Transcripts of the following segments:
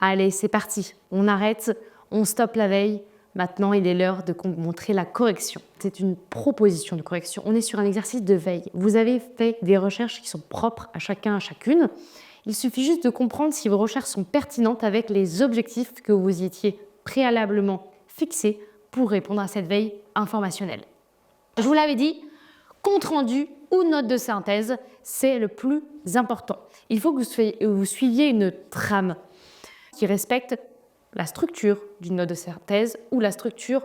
Allez, c'est parti. On arrête, on stoppe la veille. Maintenant, il est l'heure de montrer la correction. C'est une proposition de correction. On est sur un exercice de veille. Vous avez fait des recherches qui sont propres à chacun, à chacune. Il suffit juste de comprendre si vos recherches sont pertinentes avec les objectifs que vous y étiez préalablement fixés pour répondre à cette veille informationnelle. Je vous l'avais dit, compte rendu ou note de synthèse, c'est le plus important. Il faut que vous suiviez une trame qui respecte la structure d'une note de synthèse ou la structure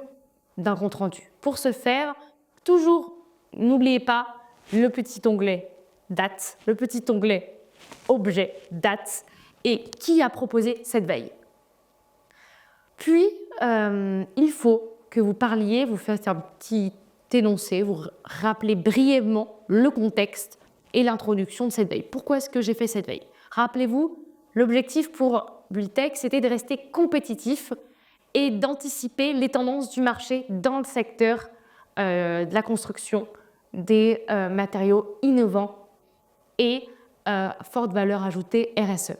d'un compte rendu. Pour ce faire, toujours, n'oubliez pas le petit onglet date, le petit onglet objet date et qui a proposé cette veille. Puis, il faut que vous parliez, vous faites un petit énoncé, vous rappelez brièvement le contexte et l'introduction de cette veille. Pourquoi est-ce que j'ai fait cette veille? Rappelez-vous, l'objectif pour Buildtech, c'était de rester compétitif et d'anticiper les tendances du marché dans le secteur de la construction des matériaux innovants et forte valeur ajoutée RSE.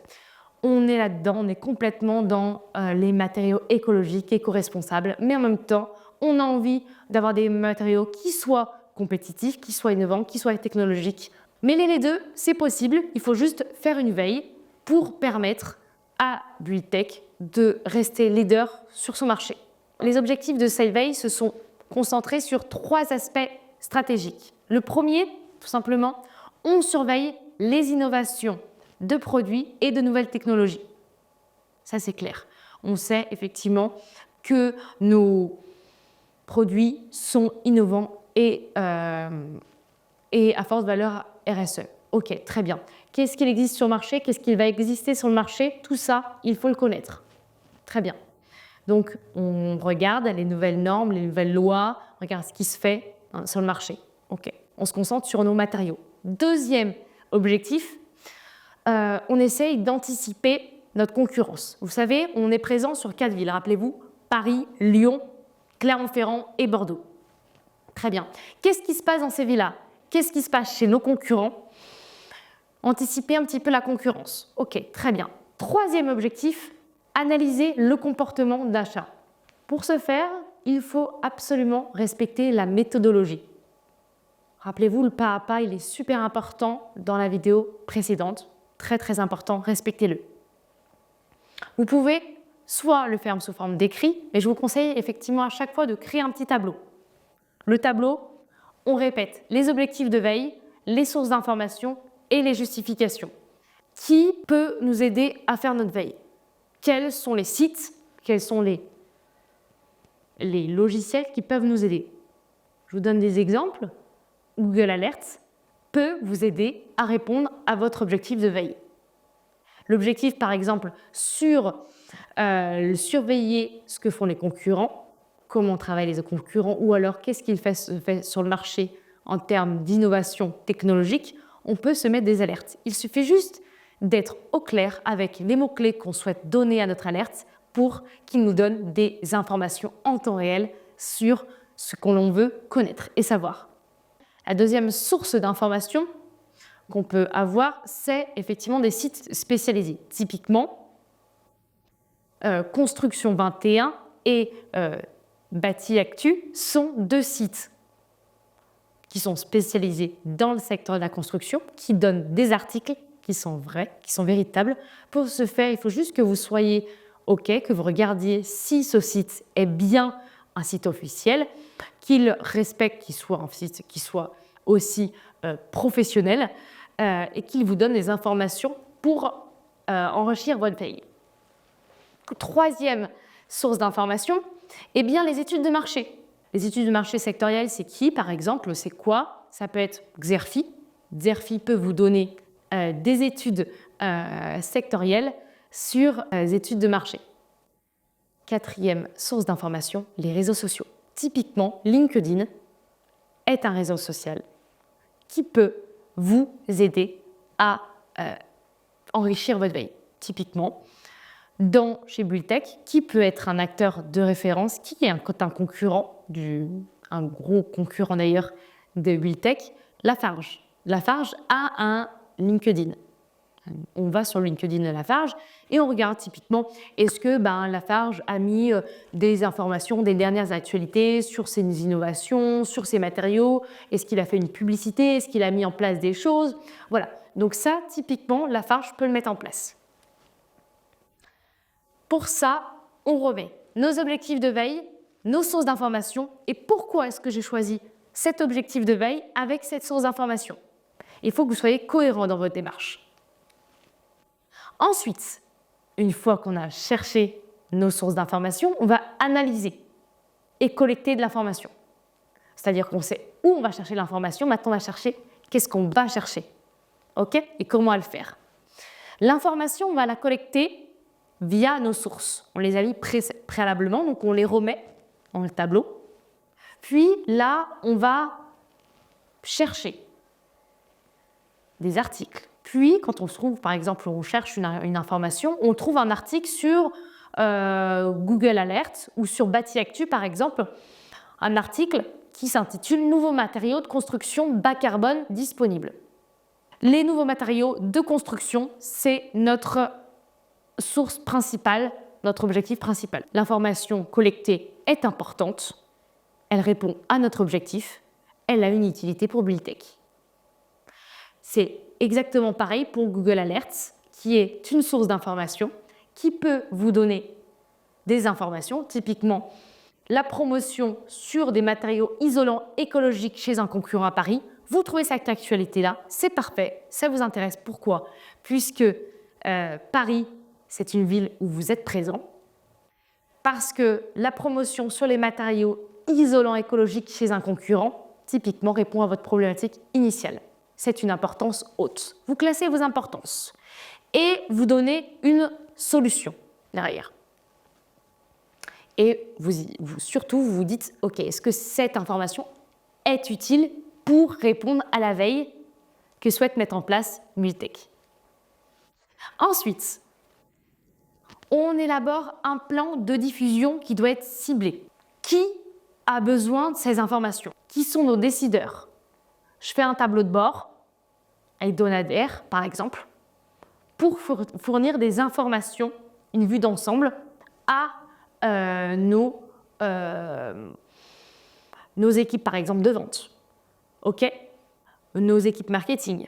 On est là-dedans, on est complètement dans les matériaux écologiques, éco-responsables, mais en même temps, on a envie d'avoir des matériaux qui soient compétitifs, qui soient innovants, qui soient technologiques. Mêler les deux, c'est possible, il faut juste faire une veille pour permettre à Buildtech de rester leader sur son marché. Les objectifs de cette veille se sont concentrés sur 3 aspects stratégiques. Le premier, tout simplement, on surveille les innovations de produits et de nouvelles technologies. Ça, c'est clair. On sait effectivement que nos produits sont innovants et à forte valeur RSE. Ok, très bien. Qu'est-ce qu'il existe sur le marché? Qu'est-ce qu'il va exister sur le marché? Tout ça, il faut le connaître. Très bien. Donc, on regarde les nouvelles normes, les nouvelles lois, on regarde ce qui se fait sur le marché. Ok, on se concentre sur nos matériaux. Deuxième objectif, on essaye d'anticiper notre concurrence. Vous savez, on est présent sur 4 villes, rappelez-vous, Paris, Lyon, Clermont-Ferrand et Bordeaux. Très bien. Qu'est-ce qui se passe dans ces villes-là? Qu'est-ce qui se passe chez nos concurrents? Anticiper un petit peu la concurrence. Ok, très bien. Troisième objectif, analyser le comportement d'achat. Pour ce faire, il faut absolument respecter la méthodologie. Rappelez-vous, le pas à pas, il est super important dans la vidéo précédente. Très, très important, respectez-le. Vous pouvez soit le faire sous forme d'écrit, mais je vous conseille effectivement à chaque fois de créer un petit tableau. Le tableau, on répète les objectifs de veille, les sources d'information et les justifications. Qui peut nous aider à faire notre veille? Quels sont les sites? Quels sont les logiciels qui peuvent nous aider? Je vous donne des exemples. Google Alerts peut vous aider à répondre à votre objectif de veille. L'objectif, par exemple, sur surveiller ce que font les concurrents, comment travaillent les concurrents, ou alors qu'est-ce qu'ils font sur le marché en termes d'innovation technologique, on peut se mettre des alertes. Il suffit juste d'être au clair avec les mots-clés qu'on souhaite donner à notre alerte pour qu'il nous donne des informations en temps réel sur ce que l'on veut connaître et savoir. La deuxième source d'information qu'on peut avoir, c'est effectivement des sites spécialisés. Typiquement, Construction 21 et Bâti Actu sont 2 sites qui sont spécialisés dans le secteur de la construction, qui donnent des articles qui sont vrais, qui sont véritables. Pour ce faire, il faut juste que vous soyez OK, que vous regardiez si ce site est bien un site officiel, qu'il respecte, qu'il soit un site qui soit aussi professionnel et qu'il vous donne des informations pour enrichir votre veille. Troisième source d'information, eh bien les études de marché. Les études de marché sectorielles, c'est qui, par exemple? C'est quoi? Ça peut être Xerfi. Xerfi peut vous donner des études sectorielles sur les études de marché. Quatrième source d'information, les réseaux sociaux. Typiquement, LinkedIn est un réseau social qui peut vous aider à enrichir votre veille. Typiquement, chez Buildtech, qui peut être un acteur de référence, qui est un concurrent, un gros concurrent d'ailleurs de Buildtech, Lafarge. Lafarge a un LinkedIn. On va sur LinkedIn de Lafarge et on regarde typiquement est-ce que Lafarge a mis des informations des dernières actualités sur ses innovations, sur ses matériaux, est-ce qu'il a fait une publicité, est-ce qu'il a mis en place des choses. Voilà, donc ça typiquement Lafarge peut le mettre en place. Pour ça, on remet nos objectifs de veille, nos sources d'information et pourquoi est-ce que j'ai choisi cet objectif de veille avec cette source d'information. Il faut que vous soyez cohérent dans votre démarche. Ensuite, une fois qu'on a cherché nos sources d'information, on va analyser et collecter de l'information. C'est-à-dire qu'on sait où on va chercher l'information, maintenant on va chercher qu'est-ce qu'on va chercher. OK? Et comment le faire. L'information, on va la collecter via nos sources. On les a mis préalablement, donc on les remet dans le tableau. Puis là, on va chercher des articles. Puis, quand on se trouve, par exemple, on cherche une information, on trouve un article sur Google Alerts ou sur Bâti Actu, par exemple, un article qui s'intitule « Nouveaux matériaux de construction bas carbone disponibles ». Les nouveaux matériaux de construction, c'est notre source principale, notre objectif principal. L'information collectée est importante, elle répond à notre objectif, elle a une utilité pour Buildtech. C'est exactement pareil pour Google Alerts, qui est une source d'information qui peut vous donner des informations, typiquement la promotion sur des matériaux isolants écologiques chez un concurrent à Paris. Vous trouvez cette actualité-là, c'est parfait, ça vous intéresse. Pourquoi? Puisque Paris, c'est une ville où vous êtes présent, parce que la promotion sur les matériaux isolants écologiques chez un concurrent, typiquement, répond à votre problématique initiale. C'est une importance haute. Vous classez vos importances et vous donnez une solution derrière. Et surtout, vous vous dites, OK, est-ce que cette information est utile pour répondre à la veille que souhaite mettre en place Buildtech? Ensuite, on élabore un plan de diffusion qui doit être ciblé. Qui a besoin de ces informations? Qui sont nos décideurs? Je fais un tableau de bord hebdomadaire, par exemple, pour fournir des informations, une vue d'ensemble à nos équipes, par exemple, de vente. OK? Nos équipes marketing.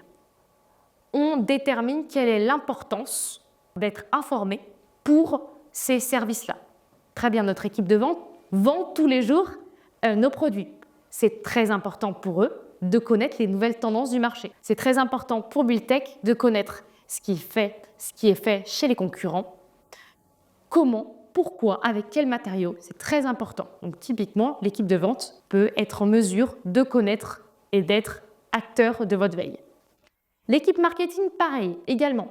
On détermine quelle est l'importance d'être informé pour ces services-là. Très bien, notre équipe de vente vend tous les jours nos produits. C'est très important pour eux de connaître les nouvelles tendances du marché. C'est très important pour Buildtech de connaître ce qui est fait chez les concurrents, comment, pourquoi, avec quels matériaux, c'est très important. Donc typiquement, l'équipe de vente peut être en mesure de connaître et d'être acteur de votre veille. L'équipe marketing, pareil, également.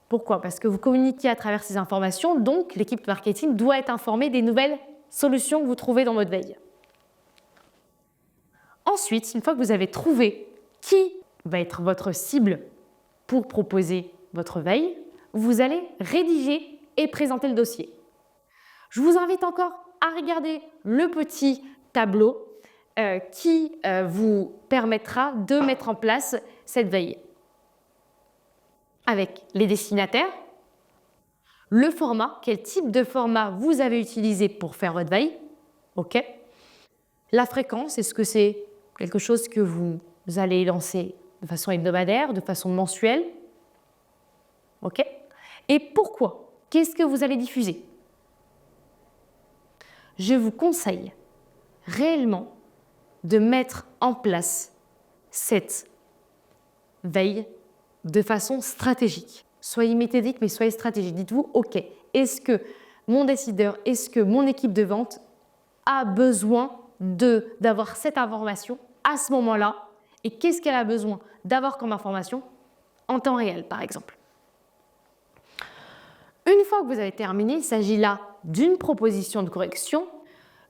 Pourquoi? Parce que vous communiquez à travers ces informations, donc l'équipe marketing doit être informée des nouvelles solutions que vous trouvez dans votre veille. Ensuite, une fois que vous avez trouvé qui va être votre cible pour proposer votre veille, vous allez rédiger et présenter le dossier. Je vous invite encore à regarder le petit tableau qui vous permettra de mettre en place cette veille. Avec les destinataires, le format, quel type de format vous avez utilisé pour faire votre veille, OK. La fréquence, est-ce que c'est quelque chose que vous allez lancer de façon hebdomadaire, de façon mensuelle, OK. Et pourquoi? Qu'est-ce que vous allez diffuser? Je vous conseille réellement de mettre en place cette veille de façon stratégique. Soyez méthodique, mais soyez stratégique. Dites-vous, OK, est-ce que mon décideur, est-ce que mon équipe de vente a besoin d'avoir cette information à ce moment-là? Et qu'est-ce qu'elle a besoin d'avoir comme information en temps réel, par exemple? Une fois que vous avez terminé, il s'agit là d'une proposition de correction.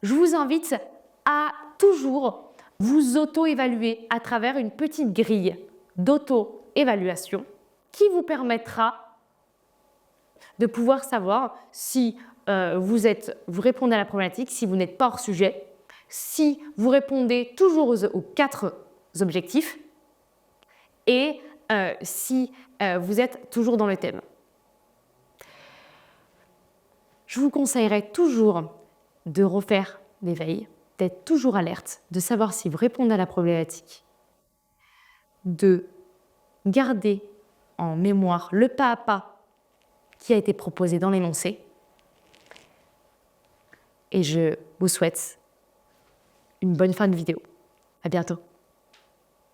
Je vous invite à toujours vous auto-évaluer à travers une petite grille d'auto-évaluation qui vous permettra de pouvoir savoir si vous répondez à la problématique, si vous n'êtes pas hors sujet, si vous répondez toujours aux 4 objectifs et si vous êtes toujours dans le thème. Je vous conseillerais toujours de refaire des veilles, d'être toujours alerte, de savoir si vous répondez à la problématique, de garder en mémoire le pas à pas qui a été proposé dans l'énoncé. Et je vous souhaite une bonne fin de vidéo. À bientôt.